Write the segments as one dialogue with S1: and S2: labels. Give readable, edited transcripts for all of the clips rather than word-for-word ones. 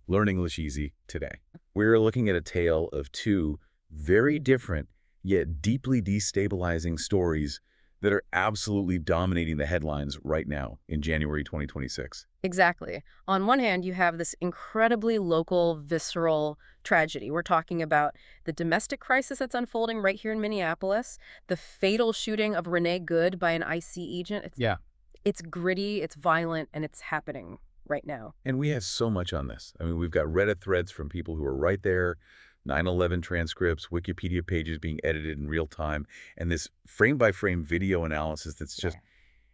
S1: Learn English Easy today. We're looking at a tale of two very different yet deeply destabilizing stories that are absolutely dominating the headlines right now in January 2026.
S2: Exactly. On one hand, you have this incredibly local, visceral tragedy. We're talking about the domestic crisis that's unfolding right here in Minneapolis, the fatal shooting of Renee Good by an IC agent. It's gritty, it's violent, and it's happening right now.
S1: And we have so much on this. I mean, we've got Reddit threads from people who are right there, 9/11 transcripts, Wikipedia pages being edited in real time, and this frame-by-frame video analysis that's just,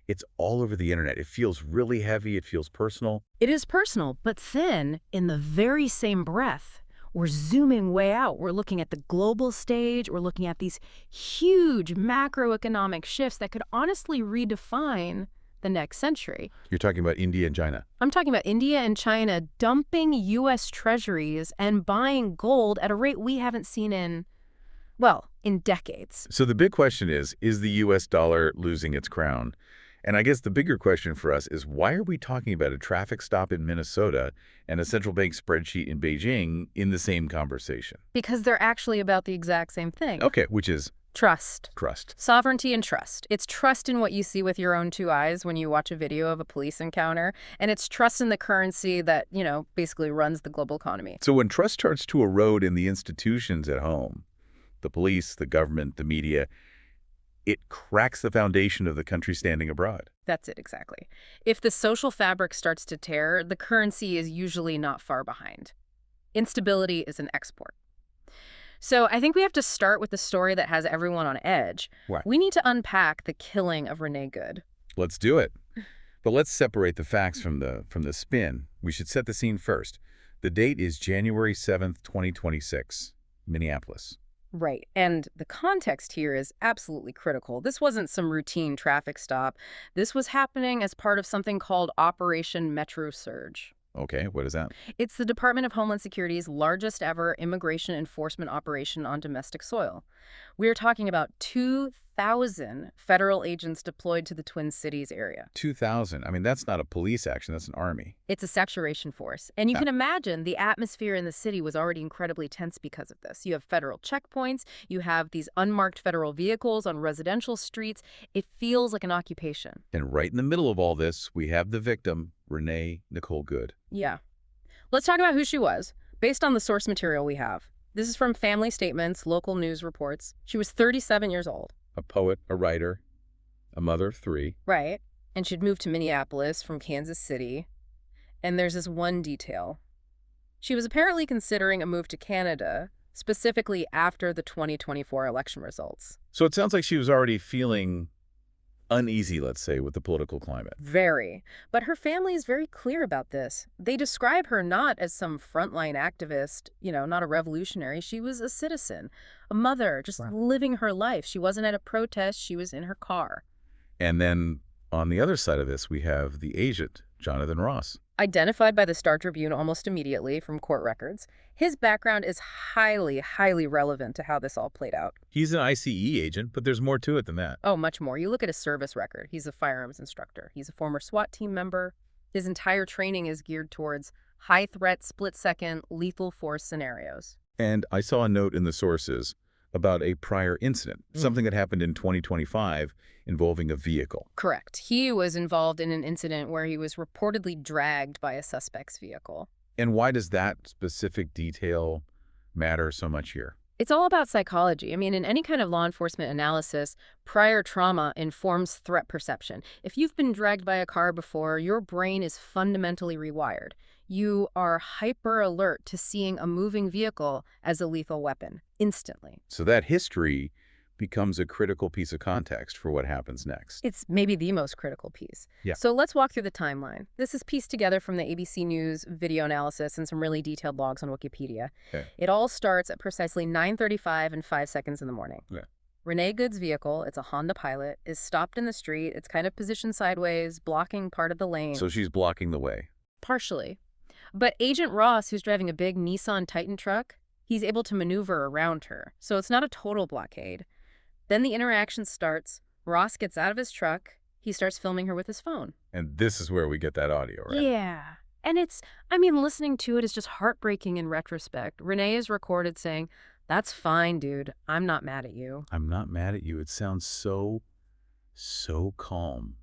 S1: it's all over the internet. It feels really heavy. It feels personal.
S2: It is personal, but then, in the very same breath, we're zooming way out. We're looking at the global stage. We're looking at these huge macroeconomic shifts that could honestly redefine the next century.
S1: You're talking about India and China.
S2: I'm talking about India and China dumping U.S. treasuries and buying gold at a rate we haven't seen in, well, in decades.
S1: So the big question is the U.S. dollar losing its crown? And I guess the bigger question for us is, why are we talking about a traffic stop in Minnesota and a central bank spreadsheet in Beijing in the same conversation?
S2: Because they're actually about the exact same thing.
S1: Okay, which is?
S2: Trust.
S1: Trust.
S2: Sovereignty and trust. It's trust in what you see with your own two eyes when you watch a video of a police encounter, and it's trust in the currency that, basically runs the global economy.
S1: So when trust starts to erode in the institutions at home, the police, the government, the media, it cracks the foundation of the country standing abroad.
S2: That's it, exactly. If the social fabric starts to tear, the currency is usually not far behind. Instability is an export. So I think we have to start with the story that has everyone on edge.
S1: Right.
S2: We need to unpack the killing of Renee Good.
S1: Let's do it. But let's separate the facts from the spin. We should set the scene first. The date is January 7th, 2026, Minneapolis.
S2: Right. And the context here is absolutely critical. This wasn't some routine traffic stop. This was happening as part of something called Operation Metro Surge.
S1: Okay, what is that?
S2: It's the Department of Homeland Security's largest ever immigration enforcement operation on domestic soil. We're talking about 2,000 federal agents deployed to the Twin Cities area.
S1: 2,000. I mean, that's not a police action, that's an army.
S2: It's a saturation force. And you can imagine the atmosphere in the city was already incredibly tense because of this. You have federal checkpoints, you have these unmarked federal vehicles on residential streets. It feels like an occupation.
S1: And right in the middle of all this, we have the victim, Nicole Good.
S2: Yeah. Let's talk about who she was, based on the source material we have. This is from family statements, local news reports. She was 37 years old.
S1: A poet, a writer, a mother of 3.
S2: Right. And she'd moved to Minneapolis from Kansas City. And there's this one detail. She was apparently considering a move to Canada, specifically after the 2024 election results.
S1: So it sounds like she was already feeling uneasy, let's say, with the political climate.
S2: Very. But her family is very clear about this. They describe her not as some frontline activist, not a revolutionary. She was a citizen, a mother, just living her life. She wasn't at a protest. She was in her car.
S1: And then on the other side of this, we have the agent, Jonathan Ross.
S2: Identified by the Star Tribune almost immediately from court records, his background is highly, highly relevant to how this all played out.
S1: He's an ICE agent, but there's more to it than that.
S2: Oh, much more. You look at his service record. He's a firearms instructor. He's a former SWAT team member. His entire training is geared towards high-threat, split-second, lethal force scenarios.
S1: And I saw a note in the sources about a prior incident, something that happened in 2025 involving a vehicle.
S2: Correct. He was involved in an incident where he was reportedly dragged by a suspect's vehicle.
S1: And why does that specific detail matter so much here?
S2: It's all about psychology. I mean, in any kind of law enforcement analysis, prior trauma informs threat perception. If you've been dragged by a car before, your brain is fundamentally rewired. You are hyper alert to seeing a moving vehicle as a lethal weapon instantly.
S1: So that history becomes a critical piece of context for what happens next.
S2: It's maybe the most critical piece.
S1: Yeah.
S2: So let's walk through the timeline. This is pieced together from the ABC News video analysis and some really detailed logs on Wikipedia.
S1: Okay.
S2: It all starts at precisely 9:35 and 5 seconds in the morning.
S1: Yeah.
S2: Renee Good's vehicle, it's a Honda Pilot, is stopped in the street. It's kind of positioned sideways, blocking part of the lane.
S1: So she's blocking the way.
S2: Partially. But Agent Ross, who's driving a big Nissan Titan truck, he's able to maneuver around her. So it's not a total blockade. Then the interaction starts. Ross gets out of his truck. He starts filming her with his phone.
S1: And this is where we get that audio, right?
S2: Yeah. And I mean, listening to it is just heartbreaking in retrospect. Renee is recorded saying, "That's fine, dude. I'm not mad at you."
S1: I'm not mad at you. It sounds so calm.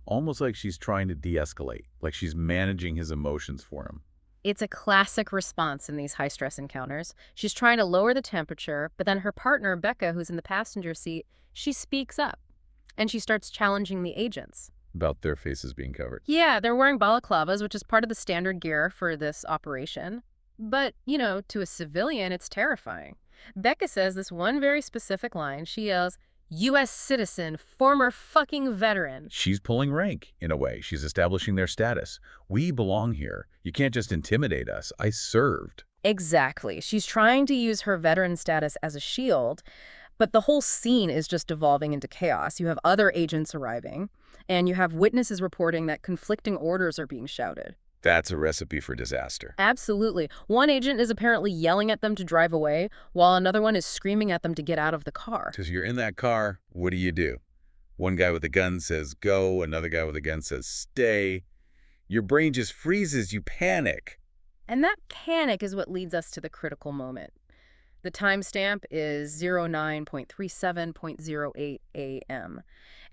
S1: Almost like she's trying to de-escalate, like she's managing his emotions for him.
S2: It's a classic response in these high-stress encounters. She's trying to lower the temperature, but then her partner, Becca, who's in the passenger seat, she speaks up, and she starts challenging the agents.
S1: About their faces being covered.
S2: Yeah, they're wearing balaclavas, which is part of the standard gear for this operation. But, to a civilian, it's terrifying. Becca says this one very specific line. She yells, "U.S. citizen, former fucking veteran."
S1: She's pulling rank, in a way. She's establishing their status. We belong here. You can't just intimidate us. I served.
S2: Exactly. She's trying to use her veteran status as a shield, but the whole scene is just devolving into chaos. You have other agents arriving, and you have witnesses reporting that conflicting orders are being shouted.
S1: That's a recipe for disaster.
S2: Absolutely. One agent is apparently yelling at them to drive away, while another one is screaming at them to get out of the car.
S1: Because you're in that car, what do? One guy with a gun says go, another guy with a gun says stay. Your brain just freezes, you panic.
S2: And that panic is what leads us to the critical moment. The timestamp is 09:37:08 a.m.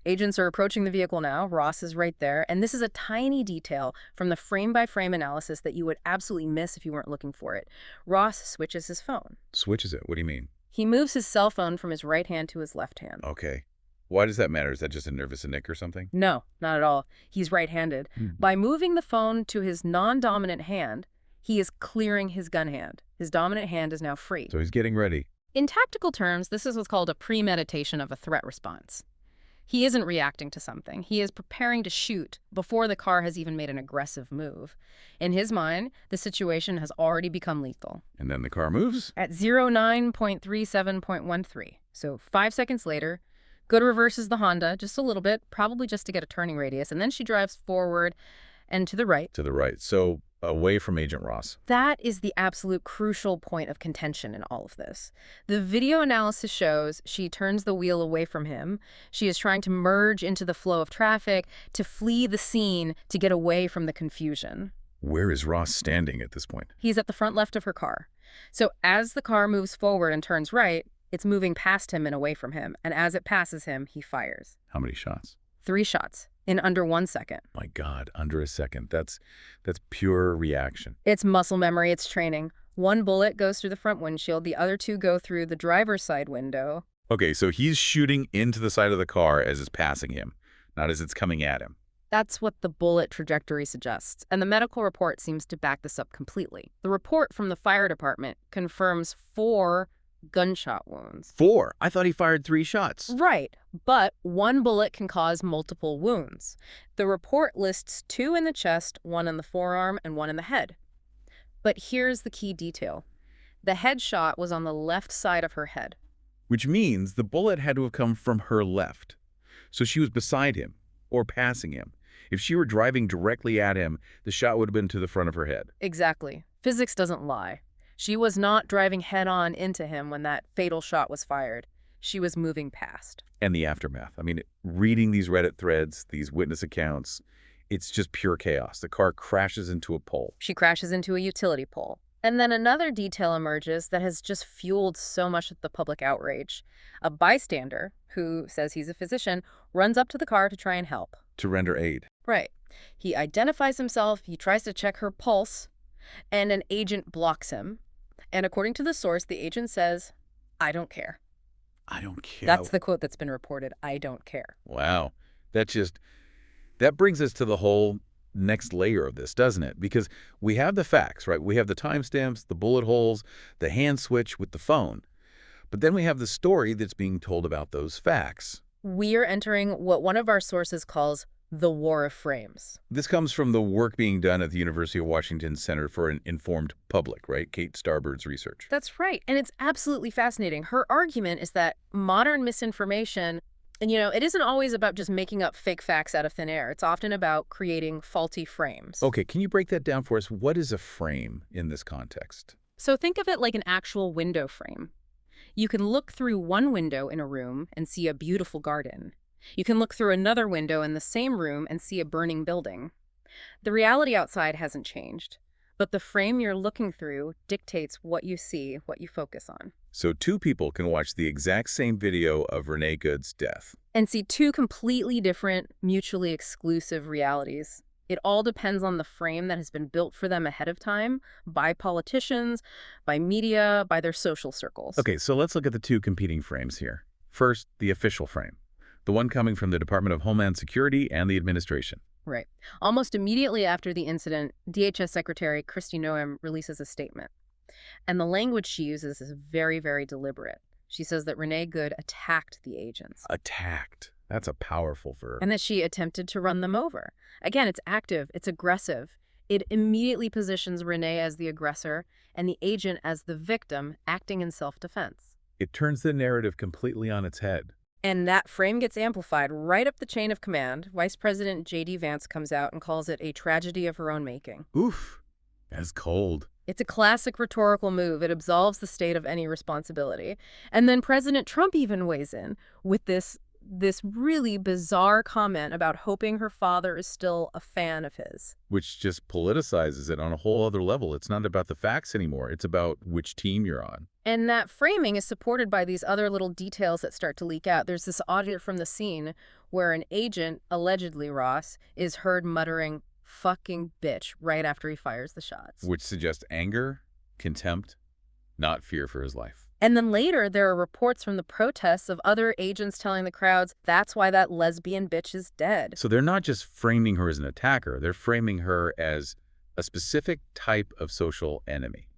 S2: Agents are approaching the vehicle now. Ross is right there. And this is a tiny detail from the frame-by-frame analysis that you would absolutely miss if you weren't looking for it. Ross switches his phone.
S1: Switches it? What do you mean?
S2: He moves his cell phone from his right hand to his left hand.
S1: Okay. Why does that matter? Is that just a nervous nick or something?
S2: No, not at all. He's right-handed. By moving the phone to his non-dominant hand, he is clearing his gun hand. His dominant hand is now free.
S1: So he's getting ready.
S2: In tactical terms, this is what's called a premeditation of a threat response. He isn't reacting to something. He is preparing to shoot before the car has even made an aggressive move. In his mind, the situation has already become lethal.
S1: And then the car moves?
S2: At 09:37:13, so 5 seconds later, Good reverses the Honda just a little bit, probably just to get a turning radius, and then she drives forward and to the right.
S1: To the right. So away from Agent Ross.
S2: That is the absolute crucial point of contention in all of this. The video analysis shows she turns the wheel away from him. She is trying to merge into the flow of traffic, to flee the scene, to get away from the confusion.
S1: Where is Ross standing at this point?
S2: He's at the front left of her car. So as the car moves forward and turns right, it's moving past him and away from him. And as it passes him, he fires.
S1: How many shots?
S2: 3 shots in under 1 second.
S1: My God, under a second. That's pure reaction.
S2: It's muscle memory. It's training. 1 bullet goes through the front windshield. The other 2 go through the driver's side window.
S1: Okay, so he's shooting into the side of the car as it's passing him, not as it's coming at him.
S2: That's what the bullet trajectory suggests, and the medical report seems to back this up completely. The report from the fire department confirms 4 gunshot wounds.
S1: 4? I thought he fired 3 shots.
S2: Right, but 1 bullet can cause multiple wounds. The report lists 2 in the chest, 1 in the forearm, and 1 in the head. But here's the key detail. The headshot was on the left side of her head.
S1: Which means the bullet had to have come from her left. So she was beside him, or passing him. If she were driving directly at him, the shot would have been to the front of her head.
S2: Exactly. Physics doesn't lie. She was not driving head-on into him when that fatal shot was fired. She was moving past.
S1: And the aftermath. I mean, reading these Reddit threads, these witness accounts, it's just pure chaos. The car crashes into a pole.
S2: She crashes into a utility pole. And then another detail emerges that has just fueled so much of the public outrage. A bystander, who says he's a physician, runs up to the car to try and help.
S1: To render aid.
S2: Right. He identifies himself, he tries to check her pulse, and an agent blocks him. And according to the source, the agent says, "I don't care."
S1: I don't care.
S2: That's the quote that's been reported. "I don't care."
S1: Wow. That brings us to the whole next layer of this, doesn't it? Because we have the facts, right? We have the timestamps, the bullet holes, the hand switch with the phone. But then we have the story that's being told about those facts.
S2: We're entering what one of our sources calls the war of frames.
S1: This comes from the work being done at the University of Washington Center for an Informed Public, right? Kate Starbird's research.
S2: That's right. And it's absolutely fascinating. Her argument is that modern misinformation, and it isn't always about just making up fake facts out of thin air. It's often about creating faulty frames.
S1: Okay, can you break that down for us? What is a frame in this context?
S2: So think of it like an actual window frame. You can look through one window in a room and see a beautiful garden. You can look through another window in the same room and see a burning building. The reality outside hasn't changed, but the frame you're looking through dictates what you see, what you focus on.
S1: So two people can watch the exact same video of Renee Good's death.
S2: And see two completely different, mutually exclusive realities. It all depends on the frame that has been built for them ahead of time by politicians, by media, by their social circles.
S1: Okay, so let's look at the two competing frames here. First, the official frame, the one coming from the Department of Homeland Security and the administration.
S2: Right. Almost immediately after the incident, DHS Secretary Kristi Noem releases a statement. And the language she uses is very, very deliberate. She says that Renee Good attacked the agents.
S1: Attacked. That's a powerful verb.
S2: And that she attempted to run them over. Again, it's active, it's aggressive. It immediately positions Renee as the aggressor and the agent as the victim acting in self-defense.
S1: It turns the narrative completely on its head.
S2: And that frame gets amplified right up the chain of command. Vice President J.D. Vance comes out and calls it a tragedy of her own making.
S1: Oof. That's cold.
S2: It's a classic rhetorical move. It absolves the state of any responsibility. And then President Trump even weighs in with this really bizarre comment about hoping her father is still a fan of his.
S1: Which just politicizes it on a whole other level. It's not about the facts anymore. It's about which team you're on.
S2: And that framing is supported by these other little details that start to leak out. There's this audio from the scene where an agent, allegedly Ross, is heard muttering, "fucking bitch," right after he fires the shots.
S1: Which suggests anger, contempt, not fear for his life.
S2: And then later, there are reports from the protests of other agents telling the crowds, that's why that lesbian bitch is dead.
S1: So they're not just framing her as an attacker. They're framing her as a specific type of social enemy.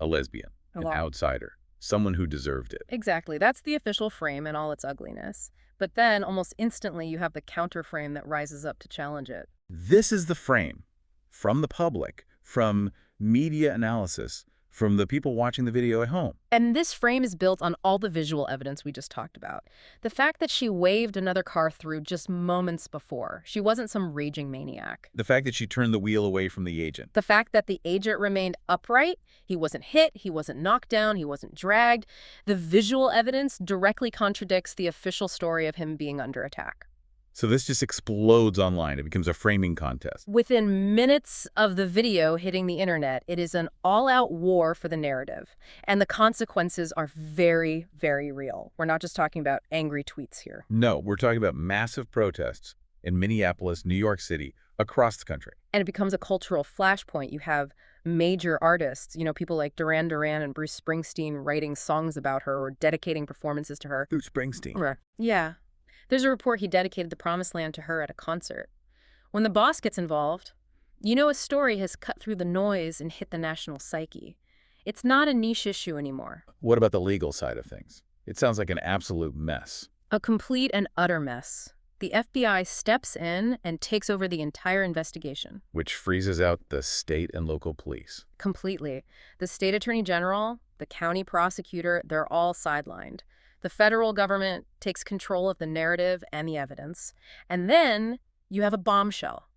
S1: A lesbian, an outsider, someone who deserved it.
S2: Exactly. That's the official frame in all its ugliness. But then, almost instantly, you have the counter frame that rises up to challenge it.
S1: This is the frame from the public, from media analysis, from the people watching the video at home.
S2: And this frame is built on all the visual evidence we just talked about. The fact that she waved another car through just moments before. She wasn't some raging maniac.
S1: The fact that she turned the wheel away from the agent.
S2: The fact that the agent remained upright. He wasn't hit. He wasn't knocked down. He wasn't dragged. The visual evidence directly contradicts the official story of him being under attack.
S1: So this just explodes online. It becomes a framing contest.
S2: Within minutes of the video hitting the internet, it is an all-out war for the narrative. And the consequences are very, very real. We're not just talking about angry tweets here.
S1: No, we're talking about massive protests in Minneapolis, New York City, across the country.
S2: And it becomes a cultural flashpoint. You have major artists, people like Duran Duran and Bruce Springsteen writing songs about her or dedicating performances to her.
S1: Bruce Springsteen.
S2: Right. Yeah. There's a report he dedicated the Promised Land to her at a concert. When the boss gets involved, a story has cut through the noise and hit the national psyche. It's not a niche issue anymore.
S1: What about the legal side of things? It sounds like an absolute mess.
S2: A complete and utter mess. The FBI steps in and takes over the entire investigation.
S1: Which freezes out the state and local police.
S2: Completely. The state attorney general, the county prosecutor, they're all sidelined. The federal government takes control of the narrative and the evidence. And then you have a bombshell,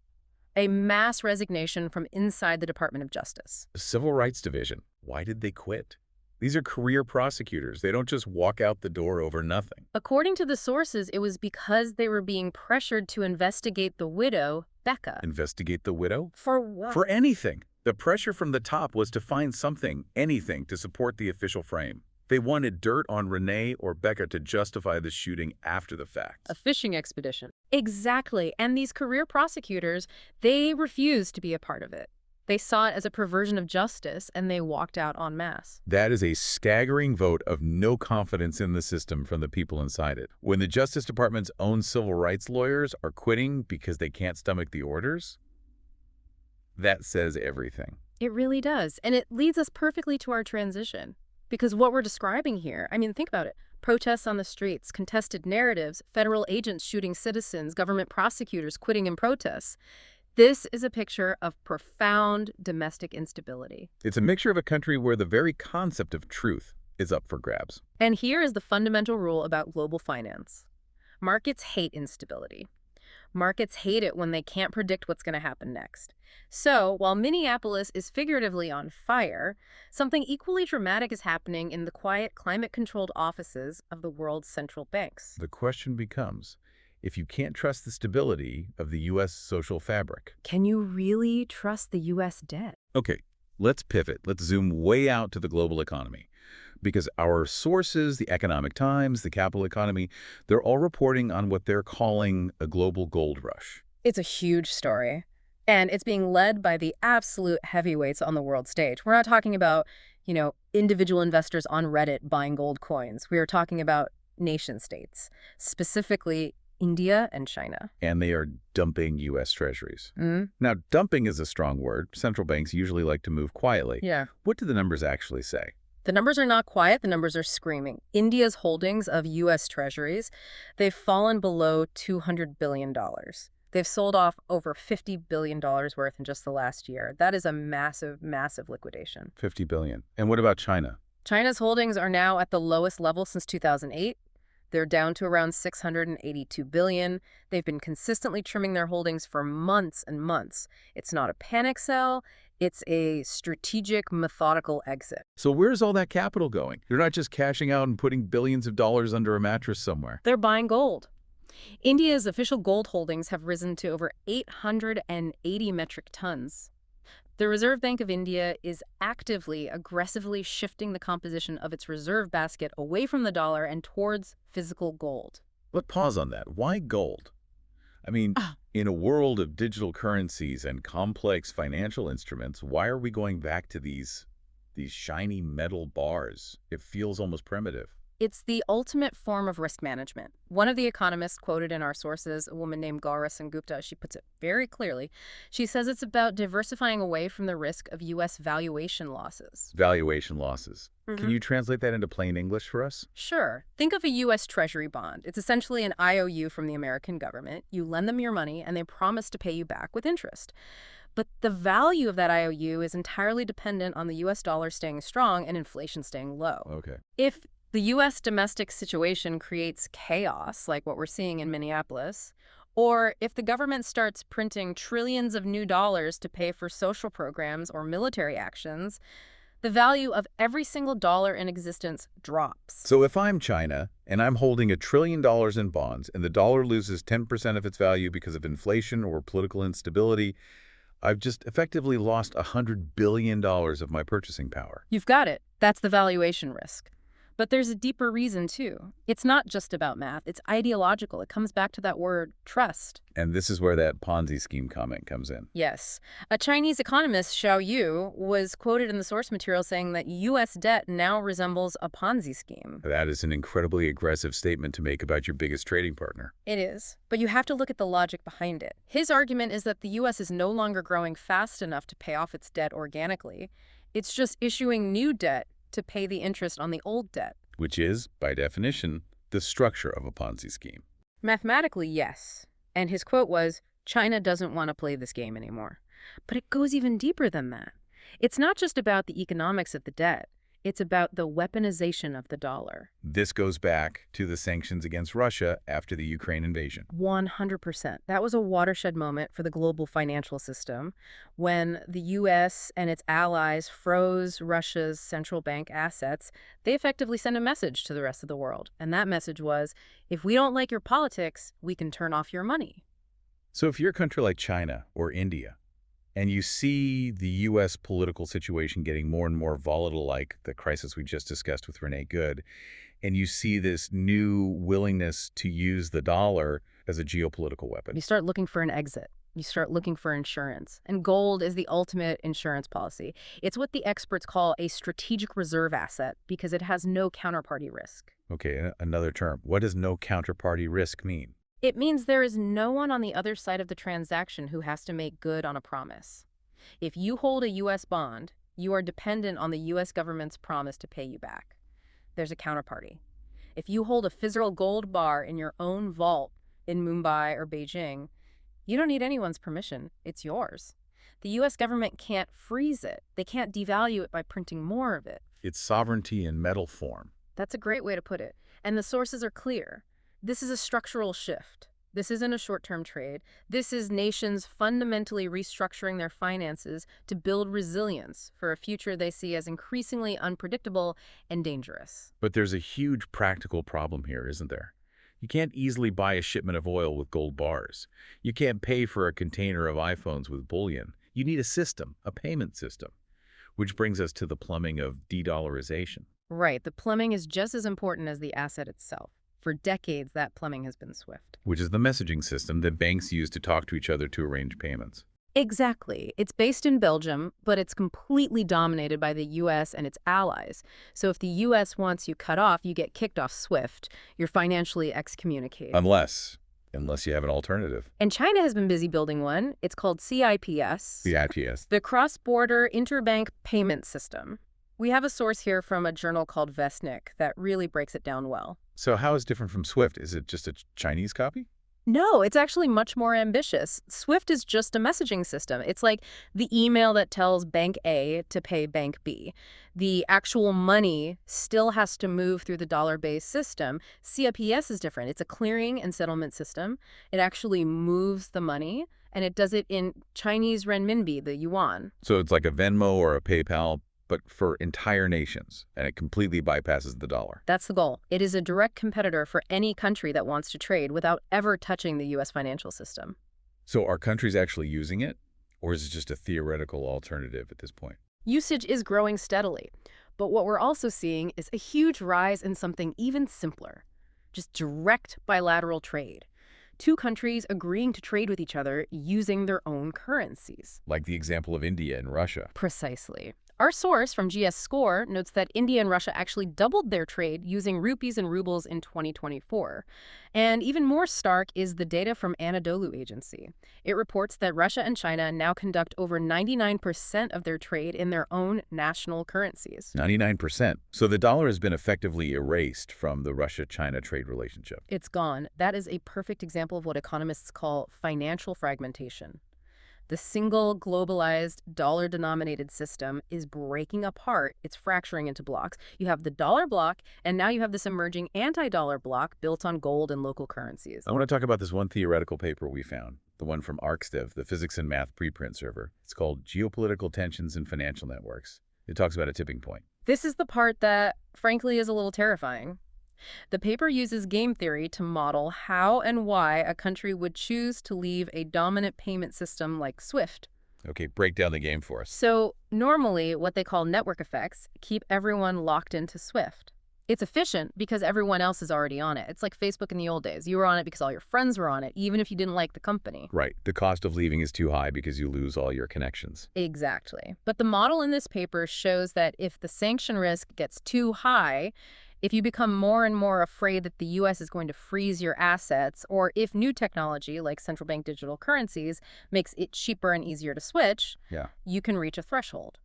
S2: a mass resignation from inside the Department of Justice.
S1: The Civil Rights Division. Why did they quit? These are career prosecutors. They don't just walk out the door over nothing.
S2: According to the sources, it was because they were being pressured to investigate the widow, Becca.
S1: Investigate the widow?
S2: For what?
S1: For anything. The pressure from the top was to find something, anything, to support the official frame. They wanted dirt on Renee or Becca to justify the shooting after the fact.
S2: A fishing expedition. Exactly. And these career prosecutors, they refused to be a part of it. They saw it as a perversion of justice, and they walked out en masse.
S1: That is a staggering vote of no confidence in the system from the people inside it. When the Justice Department's own civil rights lawyers are quitting because they can't stomach the orders, that says everything.
S2: It really does. And it leads us perfectly to our transition. Because what we're describing here, think about it. Protests on the streets, contested narratives, federal agents shooting citizens, government prosecutors quitting in protests. This is a picture of profound domestic instability.
S1: It's a mixture of a country where the very concept of truth is up for grabs.
S2: And here is the fundamental rule about global finance. Markets hate instability. Markets hate it when they can't predict what's going to happen next. So, while Minneapolis is figuratively on fire, something equally dramatic is happening in the quiet, climate-controlled offices of the world's central banks.
S1: The question becomes, if you can't trust the stability of the U.S. social fabric.
S2: Can you really trust the U.S. debt?
S1: Okay, let's pivot. Let's zoom way out to the global economy. Because our sources, the Economic Times, the Capital Economy, they're all reporting on what they're calling a global gold rush.
S2: It's a huge story. And it's being led by the absolute heavyweights on the world stage. We're not talking about, individual investors on Reddit buying gold coins. We are talking about nation states, specifically India and China.
S1: And they are dumping U.S. treasuries.
S2: Mm.
S1: Now, dumping is a strong word. Central banks usually like to move quietly.
S2: Yeah.
S1: What do the numbers actually say?
S2: The numbers are not quiet. The numbers are screaming. India's holdings of U.S. treasuries, they've fallen below $200 billion. They've sold off over $50 billion worth in just the last year. That is a massive, massive liquidation.
S1: $50 billion. And what about China?
S2: China's holdings are now at the lowest level since 2008. They're down to around $682 billion. They've been consistently trimming their holdings for months and months. It's not a panic sell. It's a strategic, methodical exit.
S1: So where's all that capital going? They're not just cashing out and putting billions of dollars under a mattress somewhere.
S2: They're buying gold. India's official gold holdings have risen to over 880 metric tons. The Reserve Bank of India is actively, aggressively shifting the composition of its reserve basket away from the dollar and towards physical gold.
S1: But pause on that. Why gold? I mean, in a world of digital currencies and complex financial instruments, why are we going back to these shiny metal bars? It feels almost primitive.
S2: It's the ultimate form of risk management. One of the economists quoted in our sources, a woman named Gaura Sengupta, she puts it very clearly. She says it's about diversifying away from the risk of U.S. valuation losses.
S1: Valuation losses.
S2: Mm-hmm.
S1: Can you translate that into plain English for us?
S2: Sure. Think of a U.S. Treasury bond. It's essentially an IOU from the American government. You lend them your money, and they promise to pay you back with interest. But the value of that IOU is entirely dependent on the U.S. dollar staying strong and inflation staying low.
S1: Okay.
S2: If the U.S. domestic situation creates chaos, like what we're seeing in Minneapolis, or if the government starts printing trillions of new dollars to pay for social programs or military actions, the value of every single dollar in existence drops.
S1: So if I'm China and I'm holding $1 trillion in bonds and the dollar loses 10% of its value because of inflation or political instability, I've just effectively lost $100 billion of my purchasing power.
S2: You've got it. That's the valuation risk. But there's a deeper reason, too. It's not just about math. It's ideological. It comes back to that word, trust.
S1: And this is where that Ponzi scheme comment comes in.
S2: Yes. A Chinese economist, Xiao Yu, was quoted in the source material saying that U.S. debt now resembles a Ponzi scheme.
S1: That is an incredibly aggressive statement to make about your biggest trading partner.
S2: It is. But you have to look at the logic behind it. His argument is that the U.S. is no longer growing fast enough to pay off its debt organically. It's just issuing new debt to pay the interest on the old debt.
S1: Which is, by definition, the structure of a Ponzi scheme.
S2: Mathematically, yes. And his quote was, China doesn't want to play this game anymore. But it goes even deeper than that. It's not just about the economics of the debt. It's about the weaponization of the dollar.
S1: This goes back to the sanctions against Russia after the Ukraine invasion.
S2: 100%. That was a watershed moment for the global financial system when the U.S. and its allies froze Russia's central bank assets. They effectively sent a message to the rest of the world. And that message was, if we don't like your politics, we can turn off your money.
S1: So if you're a country like China or India, and you see the U.S. political situation getting more and more volatile, like the crisis we just discussed with Renee Good, and you see this new willingness to use the dollar as a geopolitical weapon.
S2: You start looking for an exit. You start looking for insurance. And gold is the ultimate insurance policy. It's what the experts call a strategic reserve asset because it has no counterparty risk.
S1: Okay, another term. What does no counterparty risk mean?
S2: It means there is no one on the other side of the transaction who has to make good on a promise. If you hold a U.S. bond, you are dependent on the U.S. government's promise to pay you back. There's a counterparty. If you hold a physical gold bar in your own vault in Mumbai or Beijing, you don't need anyone's permission. It's yours. The U.S. government can't freeze it. They can't devalue it by printing more of it.
S1: It's sovereignty in metal form.
S2: That's a great way to put it. And the sources are clear. This is a structural shift. This isn't a short-term trade. This is nations fundamentally restructuring their finances to build resilience for a future they see as increasingly unpredictable and dangerous.
S1: But there's a huge practical problem here, isn't there? You can't easily buy a shipment of oil with gold bars. You can't pay for a container of iPhones with bullion. You need a system, a payment system. Which brings us to the plumbing of de-dollarization.
S2: Right. The plumbing is just as important as the asset itself. For decades, that plumbing has been SWIFT.
S1: Which is the messaging system that banks use to talk to each other to arrange payments.
S2: Exactly. It's based in Belgium, but it's completely dominated by the U.S. and its allies. So if the U.S. wants you cut off, you get kicked off SWIFT. You're financially excommunicated.
S1: Unless you have an alternative.
S2: And China has been busy building one. It's called CIPS.
S1: CIPS.
S2: The Cross-Border Interbank Payment System. We have a source here from a journal called Vestnik that really breaks it down well.
S1: So how is it different from SWIFT? Is it just a Chinese copy?
S2: No, it's actually much more ambitious. SWIFT is just a messaging system. It's like the email that tells Bank A to pay Bank B. The actual money still has to move through the dollar-based system. CIPS is different. It's a clearing and settlement system. It actually moves the money, and it does it in Chinese renminbi, the yuan.
S1: So it's like a Venmo or a PayPal, but for entire nations, and it completely bypasses the dollar.
S2: That's the goal. It is a direct competitor for any country that wants to trade without ever touching the U.S. financial system.
S1: So are countries actually using it, or is it just a theoretical alternative at this point?
S2: Usage is growing steadily, but what we're also seeing is a huge rise in something even simpler, just direct bilateral trade. Two countries agreeing to trade with each other using their own currencies.
S1: Like the example of India and Russia.
S2: Precisely. Our source from GS Score notes that India and Russia actually doubled their trade using rupees and rubles in 2024. And even more stark is the data from Anadolu Agency. It reports that Russia and China now conduct over 99% of their trade in their own national currencies.
S1: 99%. So the dollar has been effectively erased from the Russia-China trade relationship.
S2: It's gone. That is a perfect example of what economists call financial fragmentation. The single globalized dollar-denominated system is breaking apart. It's fracturing into blocks. You have the dollar block, and now you have this emerging anti-dollar block built on gold and local currencies.
S1: I want to talk about this one theoretical paper we found, the one from ArcStiv, the Physics and Math preprint server. It's called Geopolitical Tensions in Financial Networks. It talks about a tipping point.
S2: This is the part that, frankly, is a little terrifying. The paper uses game theory to model how and why a country would choose to leave a dominant payment system like SWIFT.
S1: Okay, break down the game for us.
S2: So normally, what they call network effects keep everyone locked into SWIFT. It's efficient because everyone else is already on it. It's like Facebook in the old days. You were on it because all your friends were on it, even if you didn't like the company.
S1: Right. The cost of leaving is too high because you lose all your connections.
S2: Exactly. But the model in this paper shows that if the sanction risk gets too high, if you become more and more afraid that the U.S. is going to freeze your assets, or if new technology like central bank digital currencies makes it cheaper and easier to switch, you can reach a threshold,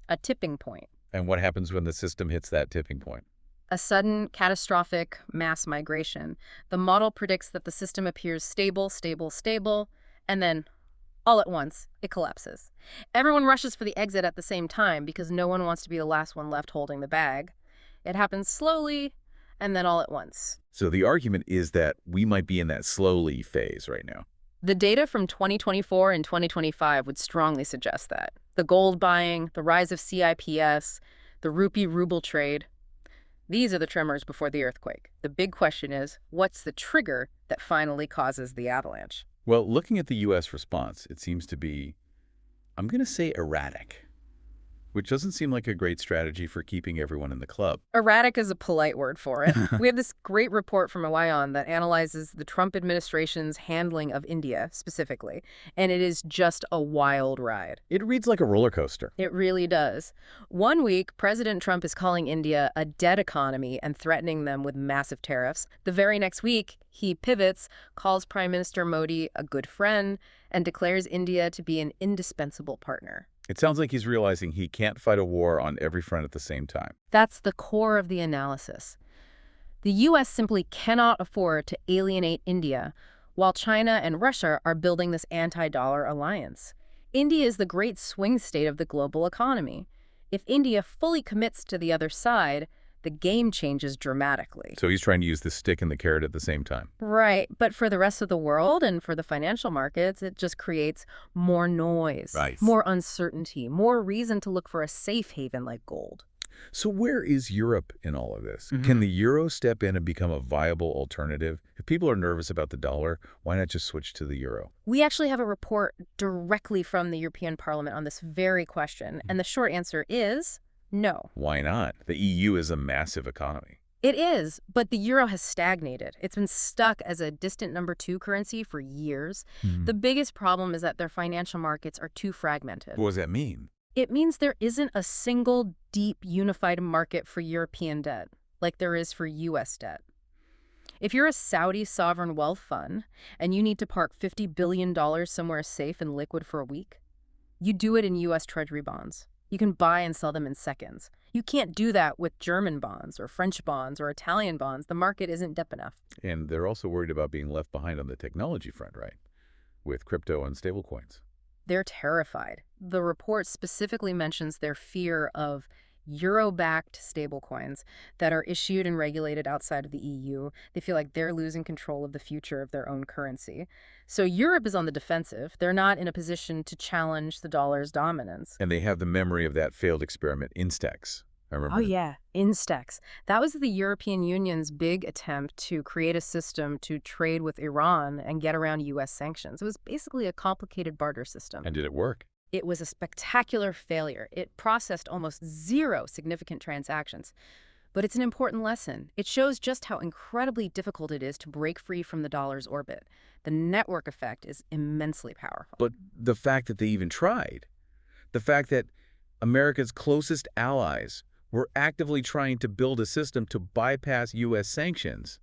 S2: a tipping point.
S1: And what happens when the system hits that tipping point?
S2: A sudden, catastrophic mass migration. The model predicts that the system appears stable, stable, stable, and then all at once, it collapses. Everyone rushes for the exit at the same time because no one wants to be the last one left holding the bag. It happens slowly, and then all at once.
S1: So the argument is that we might be in that slowly phase right now.
S2: The data from 2024 and 2025 would strongly suggest that. The gold buying, the rise of CIPS, the rupee-ruble trade, these are the tremors before the earthquake. The big question is, what's the trigger that finally causes the avalanche?
S1: Well, looking at the U.S. response, it seems to be, I'm going to say erratic. Which doesn't seem like a great strategy for keeping everyone in the club.
S2: Erratic is a polite word for it. We have this great report from Awayon that analyzes the Trump administration's handling of India specifically, and it is just a wild ride.
S1: It reads like a roller coaster.
S2: It really does. One week, President Trump is calling India a dead economy and threatening them with massive tariffs. The very next week, he pivots, calls Prime Minister Modi a good friend, and declares India to be an indispensable partner.
S1: It sounds like he's realizing he can't fight a war on every front at the same time.
S2: That's the core of the analysis. The U.S. simply cannot afford to alienate India, while China and Russia are building this anti-dollar alliance. India is the great swing state of the global economy. If India fully commits to the other side, the game changes dramatically.
S1: So he's trying to use the stick and the carrot at the same time.
S2: Right. But for the rest of the world and for the financial markets, it just creates more noise, more uncertainty, more reason to look for a safe haven like gold.
S1: So where is Europe in all of this? Can the euro step in and become a viable alternative? If people are nervous about the dollar, why not just switch to the euro?
S2: We actually have a report directly from the European Parliament on this very question, and the short answer is no.
S1: Why not? The EU is a massive economy.
S2: It is, but the euro has stagnated. It's been stuck as a distant number 2 currency for years. The biggest problem is that their financial markets are too fragmented.
S1: What does that mean?
S2: It means there isn't a single, deep, unified market for European debt, like there is for U.S. debt. If you're a Saudi sovereign wealth fund and you need to park $50 billion somewhere safe and liquid for a week, you do it in U.S. Treasury bonds. You can buy and sell them in seconds. You can't do that with German bonds or French bonds or Italian bonds. The market isn't deep enough.
S1: And they're also worried about being left behind on the technology front, right? With crypto and stablecoins.
S2: They're terrified. The report specifically mentions their fear of euro-backed stablecoins that are issued and regulated outside of the EU. They feel like they're losing control of the future of their own currency. So Europe is on the defensive. They're not in a position to challenge the dollar's dominance.
S1: And they have the memory of that failed experiment, Instex. I remember.
S2: Oh, yeah. Instex. That was the European Union's big attempt to create a system to trade with Iran and get around U.S. sanctions. It was basically a complicated barter system.
S1: And did it work?
S2: It was a spectacular failure. It processed almost 0 significant transactions. But it's an important lesson. It shows just how incredibly difficult it is to break free from the dollar's orbit. The network effect is immensely powerful.
S1: But the fact that they even tried, the fact that America's closest allies were actively trying to build a system to bypass U.S. sanctions,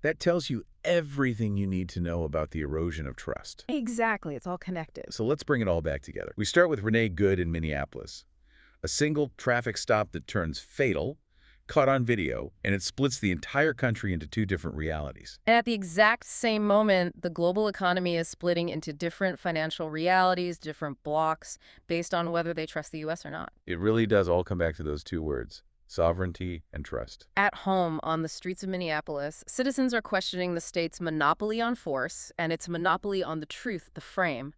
S1: that tells you everything you need to know about the erosion of trust.
S2: Exactly. It's all connected.
S1: So let's bring it all back together. We start with Renee Good in Minneapolis. A single traffic stop that turns fatal, caught on video, and it splits the entire country into 2 different realities.
S2: And at the exact same moment, the global economy is splitting into different financial realities, different blocks, based on whether they trust the U.S. or not.
S1: It really does all come back to those 2 words, sovereignty and trust.
S2: At home, on the streets of Minneapolis, citizens are questioning the state's monopoly on force and its monopoly on the truth, the frame.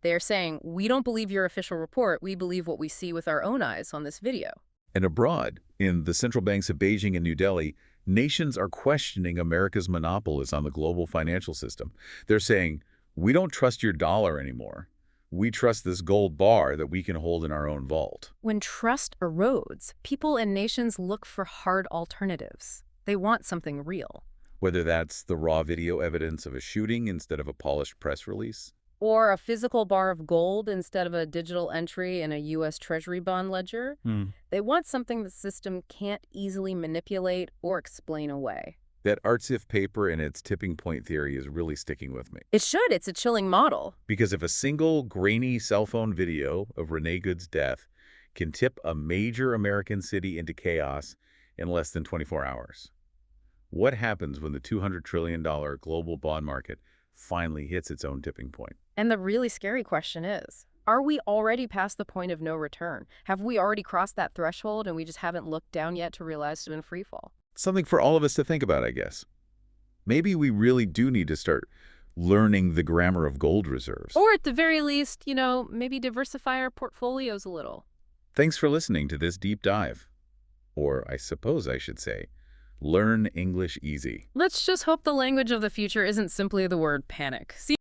S2: They are saying, we don't believe your official report, we believe what we see with our own eyes on this video.
S1: And abroad, in the central banks of Beijing and New Delhi, nations are questioning America's monopolies on the global financial system. They're saying, we don't trust your dollar anymore. We trust this gold bar that we can hold in our own vault.
S2: When trust erodes, people and nations look for hard alternatives. They want something real.
S1: Whether that's the raw video evidence of a shooting instead of a polished press release,
S2: Or a physical bar of gold instead of a digital entry in a U.S. Treasury bond ledger. They want something the system can't easily manipulate or explain away.
S1: that artsif paper and its tipping point theory is really sticking with me.
S2: It should. It's a chilling model.
S1: Because if a single grainy cell phone video of Renee Good's death can tip a major American city into chaos in less than 24 hours, what happens when the $200 trillion global bond market finally hits its own tipping point?
S2: And the really scary question is, are we already past the point of no return? Have we already crossed that threshold and we just haven't looked down yet to realize it's been free fall?
S1: Something for all of us to think about, I guess. Maybe we really do need to start learning the grammar of gold reserves.
S2: Or at the very least, maybe diversify our portfolios a little.
S1: Thanks for listening to this deep dive. Or I suppose I should say, learn English easy.
S2: Let's just hope the language of the future isn't simply the word panic. See